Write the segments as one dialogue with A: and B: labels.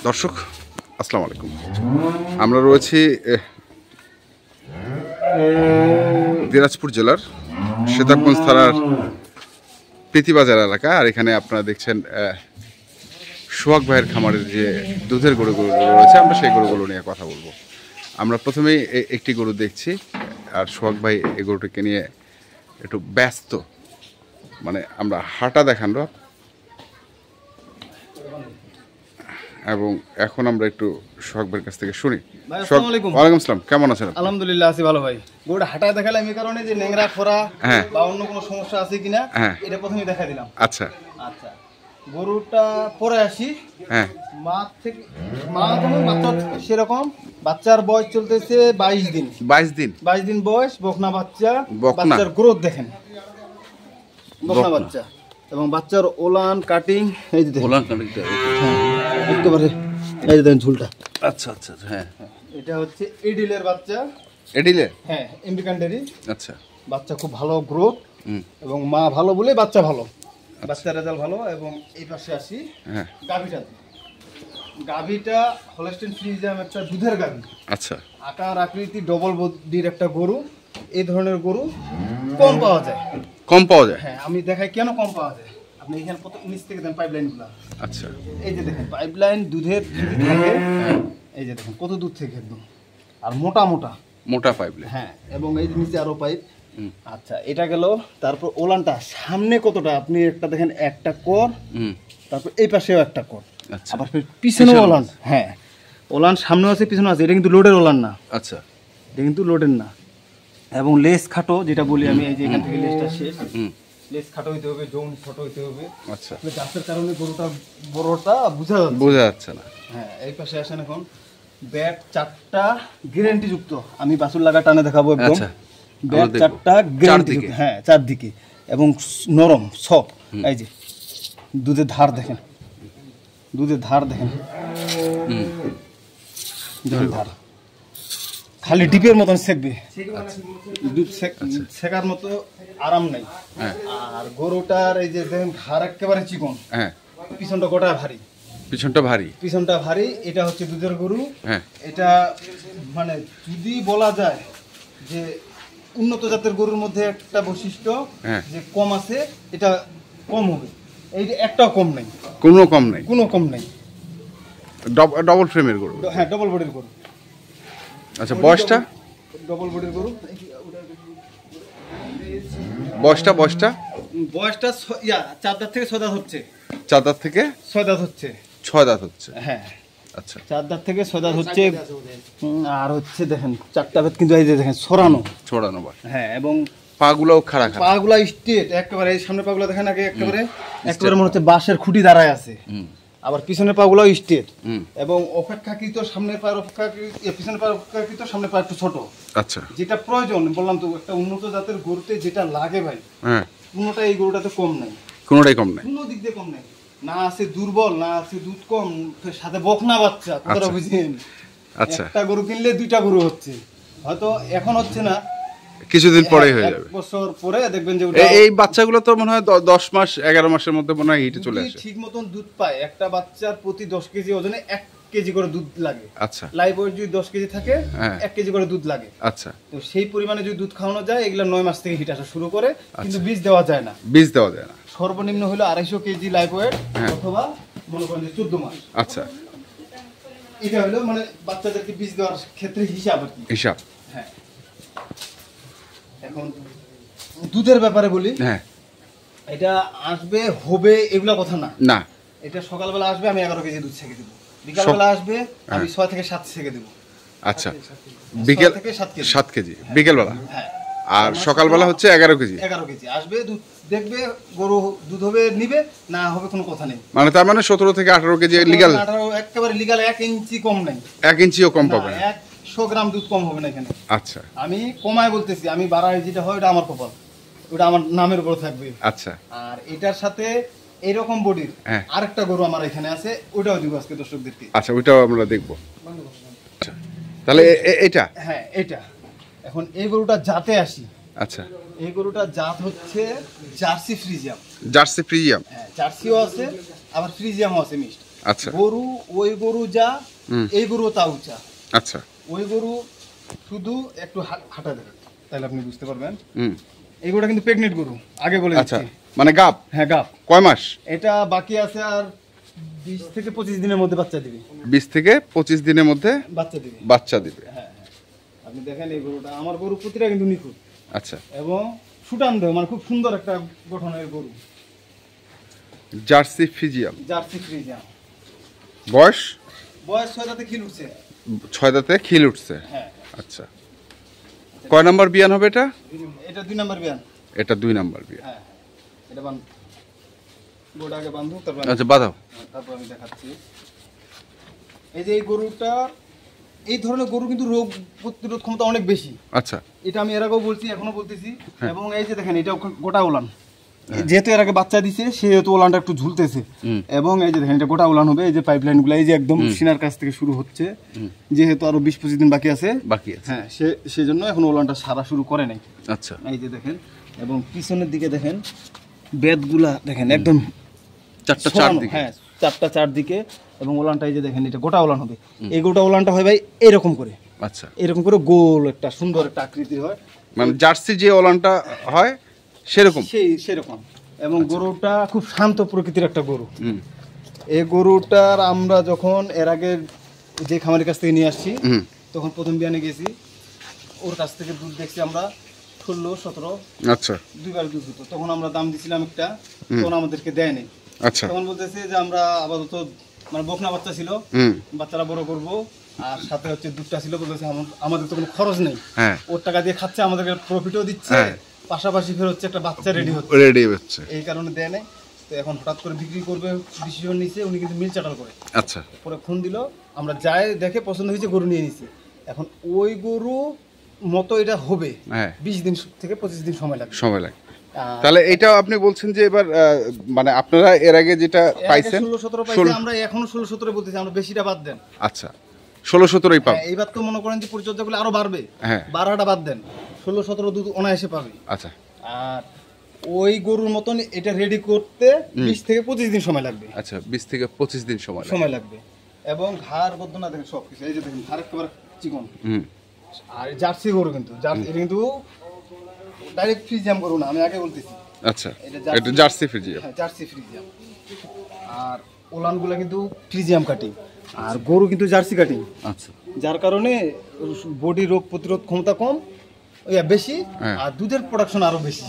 A: দর্শক আসসালামু আলাইকুম। আমরা রয়েছি দিনাজপুর জেলার সীতাবগঞ্জ থানার প্রীতিবাজার এলাকা। আর এখানে আপনারা দেখছেন সোহাগ ভাইয়ের খামারের যে দুধের গরুগুলো রয়েছে, আমরা সেই গরুগুলো নিয়ে কথা বলবো। আমরা প্রথমেই একটি গরু দেখছি, আর সোহাগ ভাই এই গরুটিকে নিয়ে একটু ব্যস্ত, মানে আমরা হাঁটা দেখানো। এবং এখন আমরা একটু সোহাগ ভাইয়ের কাছ থেকে শুনি। ওয়ালাইকুম আসসালাম, কেমন আছেন?
B: আলহামদুলিল্লাহ আছি ভালো ভাই। গরুটা হাঁটায় দেখালাম এই কারণে যে ন্যাংরা খোরা বা অন্য কোনো সমস্যা আছে কিনা এটা প্রথমেই দেখা দিলাম।
A: আচ্ছা
B: আচ্ছা, গরুটা পরে আসি।
A: হ্যাঁ,
B: মা থেকে বাচ্চা সেরকম বাচ্চার বয়স চলতেছে 22 দিন।
A: 22 দিন
B: বয়স, বকনা বাচ্চা। বাচ্চার গ্রোথ দেখেন, বকনা বাচ্চা। এবং বাচ্চার ওলান কাটিং, এই যে ওলান কাটিংটা একেবারে এই যে দেখেন ঝুলটা।
A: আচ্ছা আচ্ছা, হ্যাঁ,
B: এটা হচ্ছে এডিলের বাচ্চা।
A: এডিলের?
B: হ্যাঁ, এমবিকান্ডারি।
A: আচ্ছা,
B: বাচ্চা খুব ভালো গ্রোথ এবং মা ভালো বলে বাচ্চা ভালো, বাচ্চার রেজাল্ট ভালো। এবং এই পাশে আসি গাভীটা হলস্টেইন ফ্রিজিয়ান, একটা দুধের গাভী।
A: আচ্ছা,
B: আকার আকৃতি ডবল বডির একটা গরু। এই ধরনের গরু কম পাওয়া যায়। হ্যাঁ, আমি দেখাই কেন কম পাওয়া যায়। আপনি এখানে কত নিচ থেকে দেন পাইপলাইনগুলো।
A: আচ্ছা,
B: এই যে দেখেন পাইপলাইন দুধের থাকে, এই যে দেখেন কত দুধ থেকে একদম, আর মোটা পাইপলাইন। হ্যাঁ, এবং এই যে নিচে আরো পাইপ। আচ্ছা, এটা গেল। তারপর ওলানটা সামনে কতটা আপনি একটা দেখেন, একটা কর, তারপর এই পাশেও একটা কর, আবার পিছনেও ওলান। হ্যাঁ, ওলান সামনে আছে পিছনে আছে। এটা কিন্তু লোডের ওলান না। আচ্ছা, এটা কিন্তু লোডের না। এবং লেস খাটো, যেটা বলি আমি, এই যে এখান থেকে লেসটা শেষ। লেস খাটো হইতে হবে, জোন ছোট হইতে হবে। আচ্ছা, গাছের কারণে গরুটা বড়টা বোঝা যাচ্ছে না। হ্যাঁ, এই পাশে আসেন। এখন ব্যাট 4টা গ্যারান্টি যুক্ত। আমি বাছুর লাগা টানে দেখাবো একদম। ব্যাট 4টা গ্যারান্টি যুক্ত। হ্যাঁ, চারদিকে, এবং নরম সফট। এই যে দুধের ধার দেখেন, দুধের ধার খালি ডিপের মতন সেকবে। দুধ সেকার মতো আরাম নাই। আর গরুটার এই যে দেখেন ঘাড় একেবারে চিকন, পিছনটা গোটা ভারী। পিছনটা ভারী। এটা হচ্ছে দুধের গরু। এটা মানে যদি বলা যায় যে উন্নত জাতের গরুর মধ্যে একটা বৈশিষ্ট্য যে কম আছে, এটা কম হবে। এই যে একটাও কম নাই, কোনো কম নাই।
A: ডবল ফ্রেমের গরু?
B: হ্যাঁ, ডবল বডির গরু।
A: আচ্ছা, বয়সটা?
B: ডবল বডির গরু।
A: বয়সটা
B: 4 দাঁত থেকে 6 দাঁত হচ্ছে।
A: 4 দাঁত থেকে
B: 6 দাঁত হচ্ছে।
A: 6 দাঁত হচ্ছে।
B: হ্যাঁ,
A: আচ্ছা,
B: 4 দাঁত থেকে 6 দাঁত হচ্ছে। আর হচ্ছে দেখেন 4টা বেত কিন্তু এই যে দেখেন ছড়ানো। হ্যাঁ, এবং
A: পাগুলোও খাড়া,
B: পাগুলা স্ট্রেট একেবারে। এই সামনে পাগুলা দেখেন আগে একেবারে মনে হচ্ছে বাঁশের খুঁটি দাঁড়ায় আছে। আবার পিছনের পাগুলাও স্ট্রেট, এবং অপেক্ষাকৃত সামনের পায়ের পিছনের পায়ের অপেক্ষাকৃত সামনের পা একটু ছোট। আচ্ছা, যেটা প্রয়োজন বললাম তো, একটা উন্নত জাতের গরুতে যেটা লাগে ভাই, কোনোটা এই গরুটাতে কম নাই। কোনো দিক দিয়ে কম নাই। না আছে দুর্বল, না আছে দুধ কম, সাথে বকনা বাচ্চা। কথাটা বুঝলেন? আচ্ছা, একটা গরু কিনলে 2টা গরু হচ্ছে, হয়তো এখন হচ্ছে না, কিছুদিন পরে হয়ে যাবে। 1 বছর পরে দেখবেন যে
A: এই বাচ্চাগুলো তো মনে হয় 10 মাস 11 মাসের মধ্যে মনে হয় হিটে চলে আসে।
B: ঠিক মতন দুধ পায়। একটা বাচ্চার প্রতি 10 কেজি ওজনে 1 কেজি করে দুধ লাগে।
A: আচ্ছা,
B: লাইভ ওয়েট যদি 10 কেজি থাকে, 1 কেজি করে দুধ লাগে। আচ্ছা, তো সেই পরিমাণে যদি দুধ খাওয়ানো যায়, এগুলা 9 মাস থেকে হিট আসা শুরু করে। কিন্তু বীজ দেওয়া যায় না। সর্বনিম্ন হলো 250 কেজি লাইভ ওয়েট, অথবা মনে করেন যে 14 মাস। আচ্ছা, এটা হলো মানে বাচ্চাদেরকে বীজ দেওয়ার ক্ষেত্রে হিসাব। হ্যাঁ, এখন দুধের ব্যাপারে বলি। হ্যাঁ, এটা আসবে হবে এগুলা কথা না। এটা সকালবেলা আসবে, আমি 11 কেজি দুধ ছেঁকে দেবো। বিকালবেলা আসবে, আমি 6 থেকে 7 ছেঁকে দেবো। আচ্ছা, বিকেল থেকে 7 কেজি বিকেলবেলা। হ্যাঁ, আর সকালবেলা হচ্ছে 11 কেজি আসবে। দুধ দেখবে, গরু দুধ হবে নিবে, না হবে কোনো কথা নেই। মানে তার মানে 17 থেকে 18 কেজি লিগ্যাল। 18 একেবারে লিগ্যাল। 1 ইঞ্চি কম নাই, 1 ইঞ্চিও কম পাবে না। 100 গ্রাম দুধ কম হবে না এখানে। আচ্ছা, আমি কমায় বলতেছি, আমি বাড়ায় যেটা হয় ওটা আমার কপাল, ওটা আমার নামের উপর থাকবে। আচ্ছা, আর এটার সাথে এইরকম বডির আরেকটা গরু আমার এখানে আছে, ওটাও দিব আজকে দর্শকদেরকে। আচ্ছা, ওইটাও আমরা দেখবো। আচ্ছা, তাহলে এটা? হ্যাঁ, এটা। এখন এই গরুটা জাতে আসি। আচ্ছা, এই গরুটা জাত হচ্ছে জার্সি ফ্রিজিয়াম। হ্যাঁ, জার্সিও আছে, আবার ফ্রিজিয়ামও আছে মিক্সড।
A: আচ্ছা
B: গরু ওই গরু যা এই গরু তা উঁচা।
A: আচ্ছা
B: ওই গরু শুধু একটু হাঁটা দেবে তাহলে আপনি বুঝতে পারবেন। এই গরুটা কিন্তু প্রেগনেন্ট গরু, আগে বলে
A: আচ্ছা
B: দিচ্ছি।
A: মানে গাব?
B: হ্যাঁ গাব।
A: কয় মাস?
B: এটা বাকি আছে আর 20 থেকে 25 দিনের মধ্যে বাচ্চা দিবে।
A: 20 থেকে 25 দিনের মধ্যে বাচ্চা দিবে।
B: হ্যাঁ আপনি দেখেন এই গরুটা, আমার গরু প্রতিটা কিন্তু নিখুঁত।
A: আচ্ছা
B: এবং সুটান দেহ, মানে খুব সুন্দর একটা গঠনের গরু।
A: Jersey Friesian.
B: Jersey Friesian.
A: বয়স
B: 6 দাঁতে খিল উঠছে।
A: 6 দাঁতে খিল উঠছে।
B: হ্যাঁ
A: আচ্ছা কয় নাম্বার বিয়ান হবে এটা?
B: এটা 2 নাম্বার বিয়ান।
A: এটা 2 নাম্বার বিয়ান।
B: হ্যাঁ এটা বান গোড়া আগে বাঁধো তারপর।
A: আচ্ছা বাঁধাও।
B: তারপর আমি দেখাচ্ছি। এই যে এই গরুটা, এই ধরনের গরু কিন্তু রোগ প্রতিরোধ ক্ষমতা অনেক বেশি।
A: আচ্ছা
B: এটা আমি এর আগেও বলছি, এখনো বলতেছি। এবং এই যে দেখেন এটা গোটা উলান, যেহেতু এর আগে বাচ্চা দিছে সেহেতু উলানটা একটু ঝুলতেছে। এবং এই যে দেখেন এটা গোটা উলান হবে। এই যে পাইপলাইন গুলো এই যে একদম সিনার কাছ থেকে শুরু হচ্ছে, যেহেতু আরো 20-25 দিন বাকি আছে। হ্যাঁ সেজন্য এখন উলানটা সারা শুরু করে নাই।
A: আচ্ছা
B: এই যে দেখেন, এবং পিছনের দিকে দেখেন বেদগুলা দেখেন একদম
A: 4টা 4 দিকে।
B: হ্যাঁ 4টা 4 দিকে। এবং উলানটা এই যে দেখেন এটা গোটা উলান হবে। এই গোটা উলানটা হয় ভাই এরকম করে।
A: আচ্ছা
B: এরকম করে গোল একটা সুন্দর একটা আকৃতি হয়,
A: মানে জার্সি যে ওলানটা হয় সেরকম।
B: সেরকম। এবং গরুটা খুব শান্ত প্রকৃতির একটা গরু। এই গরুটার আমরা যখন এর আগে যে খামারের কাছ থেকে নিয়ে আসছি, তখন প্রথম বিয়ানে গেছি, ওর কাছ থেকে দুধ দেখছি আমরা 16-17।
A: আচ্ছা
B: 2বার দুধ হতো। তখন আমরা দাম দিছিলাম একটা, তখন আমাদেরকে দেয়নি।
A: আচ্ছা
B: তখন বলতেছে যে আমরা আপাতত, মানে বকনা বাচ্চা ছিল, বাচ্চারা বড় করব, আর সাথে হচ্ছে দুধটা ছিল, বলতেছে আমাদের তো কোনো খরচ নেই, ওর টাকা দিয়ে খাচ্ছে, আমাদেরকে প্রফিটও দিচ্ছে, পাশাপাশি ফের হচ্ছে একটা বাচ্চা রেডি হচ্ছে। এই কারণে দেয় নাই। তো এখন হঠাৎ করে বিক্রি করবে ডিসিশন নিছে। উনি কিন্তু মিল চাটাল করে।
A: আচ্ছা
B: পরে ফোন দিল, আমরা যাই দেখে পছন্দ হয়েছে, গরু নিয়ে নিছি। এখন ওই গরু মতো এটা হবে 20 দিন থেকে 25 দিন সময় লাগবে।
A: তাহলে এটাও আপনি বলছেন যে এবার মানে আপনারা এর আগে যেটা পাইছেন
B: 16-17 পাইছি, আমরা এখনো 16-17 বলতেছি, আমরা বেশিটা বাদ দেন।
A: আচ্ছা 16-17ই পাবে।
B: এইবার তো মনে করেন যে পরিচর্যা করলে আরো বাড়বে। 12টা বাদ দেন, 16-17 দুধ অনায়াসে পাবে।
A: আচ্ছা
B: আর ওই গরুর মতন এটা রেডি করতে 20 থেকে 25 দিন সময় লাগবে।
A: আচ্ছা 20 থেকে 25 দিন সময়
B: লাগবে। এবং ঘাড় বর্ধনা দেখেন সবকিছু, এই যে দেখেন ঘাড় একেবারে চিকন। আর জার্সি গরু কিন্তু এটা কিন্তু ডাইরেক্ট ফ্রিজিয়াম গরু না, আমি আগে বলতেছি।
A: আচ্ছা এটা জার্সি ফ্রিজিয়াম।
B: হ্যাঁ জার্সি ফ্রিজিয়াম। আর ওলানগুলা কিন্তু ফ্রিজিয়াম কাটিং, আর গরু কিন্তু জার্সি কাটিং। আচ্ছা যার কারণে বডি রোগ প্রতিরোধ ক্ষমতা কম বেশি, আর দুধের প্রোডাকশন আরো বেশি।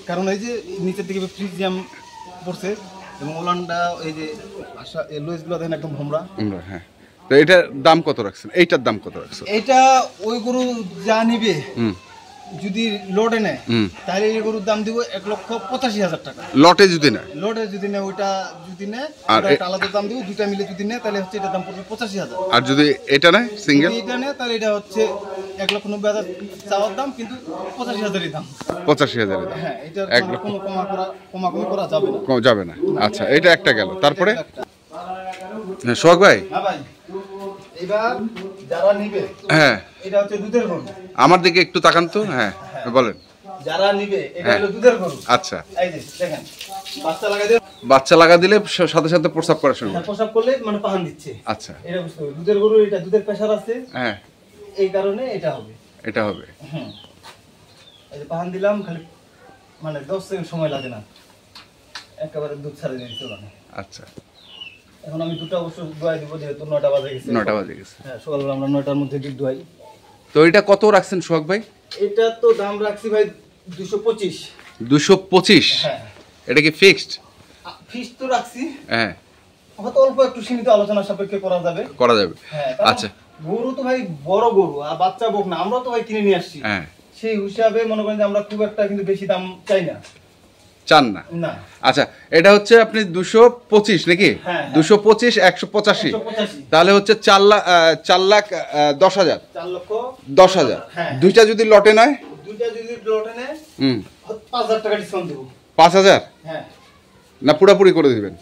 B: কারণ এই যে নিচের দিকে ফ্রিজিয়াম পড়ছে, এবং ওলানটা এই যে লোয়েসগুলো দেখেন একদম ভোমরা।
A: হ্যাঁ তো এটার দাম কত রাখছেন? এইটার দাম কত রাখছেন?
B: এটা ওই গরু যা নিবে যদি লোডে নেয়, তাহলে এই গরুর দাম দিব 1,85,000 টাকা।
A: লটে যদি নেয়?
B: লোডে যদি নেয়, ওইটা যদি নেয় আলাদা দাম দিব। দুইটা মিলে যদি নেয় তাহলে হচ্ছে এটার দাম পড়বে 85,000।
A: আর যদি এটা নেয় সিঙ্গেল?
B: এটা নেয় তাহলে এটা হচ্ছে 1,90,000 চাওয়ার দাম, কিন্তু 85,000 দাম।
A: 85,000 দাম।
B: হ্যাঁ এটা কোনো কমাকমি করা যাবে না।
A: যাবে না। আচ্ছা এটা একটা গেল। তারপরে সোহাগ ভাই,
B: হ্যাঁ ভাই, এবার যারা নিবে,
A: হ্যাঁ
B: এটা হচ্ছে দুধের গরু।
A: আমার দিকে একটু তাকান তো। হ্যাঁ বলেন।
B: যারা নিবে এটা হলো দুধের গরু।
A: আচ্ছা
B: এই যে দেখেন বাচ্চা লাগাই দিলে,
A: বাচ্চা লাগা দিলে সাথে সাথে প্রস্রাব করা শুরু করে।
B: প্রস্রাব করলে মানে পাহান দিচ্ছে।
A: আচ্ছা
B: এটা বুঝতে হবে, দুধের গরু, এটা দুধের প্রেসার আছে।
A: হ্যাঁ
B: এই কারণে এটা হবে। এই যে পাহান দিলাম, খালি মানে 10 সেকেন্ড সময় লাগে না, একেবারে দুধ ছাড়ে দিতে হবে।
A: আচ্ছা
B: এখন আমি দুধটা অবশ্য দোয়াই দিব, যেহেতু 9টা বাজে গেছে।
A: 9টা বাজে গেছে।
B: হ্যাঁ সকালবেলা আমরা 9টার মধ্যে দুধ দোয়াই।
A: তো এটা কত রাখছেন সোহাগ ভাই?
B: এটা তো দাম রাখছি ভাই 225।
A: 225?
B: হ্যাঁ।
A: এটা কি ফিক্সড?
B: ফিক্সড তো রাখছি।
A: হ্যাঁ
B: হয়তো অল্প একটু সীমিত আলোচনা সাপেক্ষে করা যাবে। হ্যাঁ
A: আচ্ছা
B: গরু তো ভাই বড় গরু, আর বাচ্চা বক না, আমরা তো ভাই কিনে নিয়ে আসছি।
A: হ্যাঁ
B: সেই হিসাবে মনে করেন যে আমরা খুব একটা কিন্তু বেশি দাম চাই না।
A: চান না?
B: না।
A: আচ্ছা এটা হচ্ছে আপনি 225 নাকি? 225 185, তাহলে হচ্ছে 4,10,000। 4,10,000। দুইটা যদি লটে নেয়,
B: 5,000 টাকা ডিসকাউন্ট দেব।
A: 5,000?
B: হ্যাঁ
A: না পুরোপুরি করে দিবেন?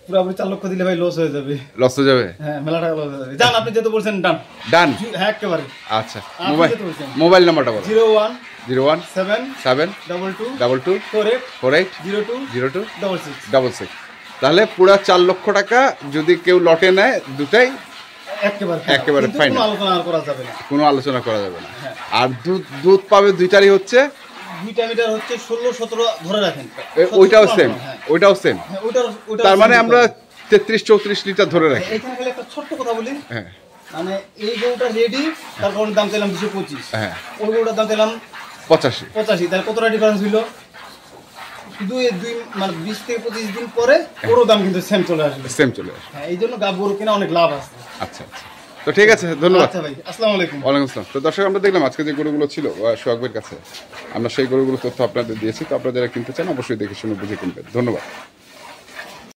B: পুরোপুরি 4 লক্ষ দিলে ভাই লস হয়ে যাবে।
A: লস হয়ে যাবে?
B: হ্যাঁ মেলা টাকা লস হয়ে যাবে। জান আপনি যেটা বলছেন ডান।
A: ডান?
B: হ্যাঁ একেবারে।
A: আচ্ছা মোবাইল নাম্বারটা বলুন।
B: 01
A: 7
B: 22
A: 22 48
B: 02
A: 02
B: 66
A: 66। তাহলে পুরো 4 লক্ষ টাকা যদি কেউ লটে নেয় দুটাই একেবারে ফাইনাল, কোনো আলোচনা করা যাবে না। আর দুধ পাবে দুইটারই হচ্ছে
B: 2টা মিটার হচ্ছে 16-17 ধরে রাখেন,
A: ওইটাও সেম। তার মানে আমরা 33-34 লিটার ধরে রাখি।
B: এখানে খালি একটা ছোট্ট কথা বলি, হ্যাঁ মানে এই গরুটা রেডি, তার কারণে দাম চাইলাম 225, হ্যাঁ ওই গরুটার দাম চাইলাম 85, তাহলে কতটা ডিফারেন্স হইলো? দুই মানে 20 থেকে 25 দিন পরে ওর দাম কিন্তু সেম চলে আসবে। হ্যাঁ, এই জন্য গাব গরু কিনা অনেক লাভ আছে।
A: আচ্ছা, তো ঠিক আছে, ধন্যবাদ।
B: আচ্ছা ভাই, আসসালামু আলাইকুম।
A: ওয়ালাইকুম আসসালাম। তো দর্শক, আমরা দেখলাম আজকে যে গরুগুলো ছিল সোহাগ ভাইয়ের কাছে, আমরা সেই গরুগুলো তথ্য আপনাদের দিয়েছি। তো আপনারা যারা কিনতে চান অবশ্যই দেখে শুনে বুঝে কিনবেন। ধন্যবাদ।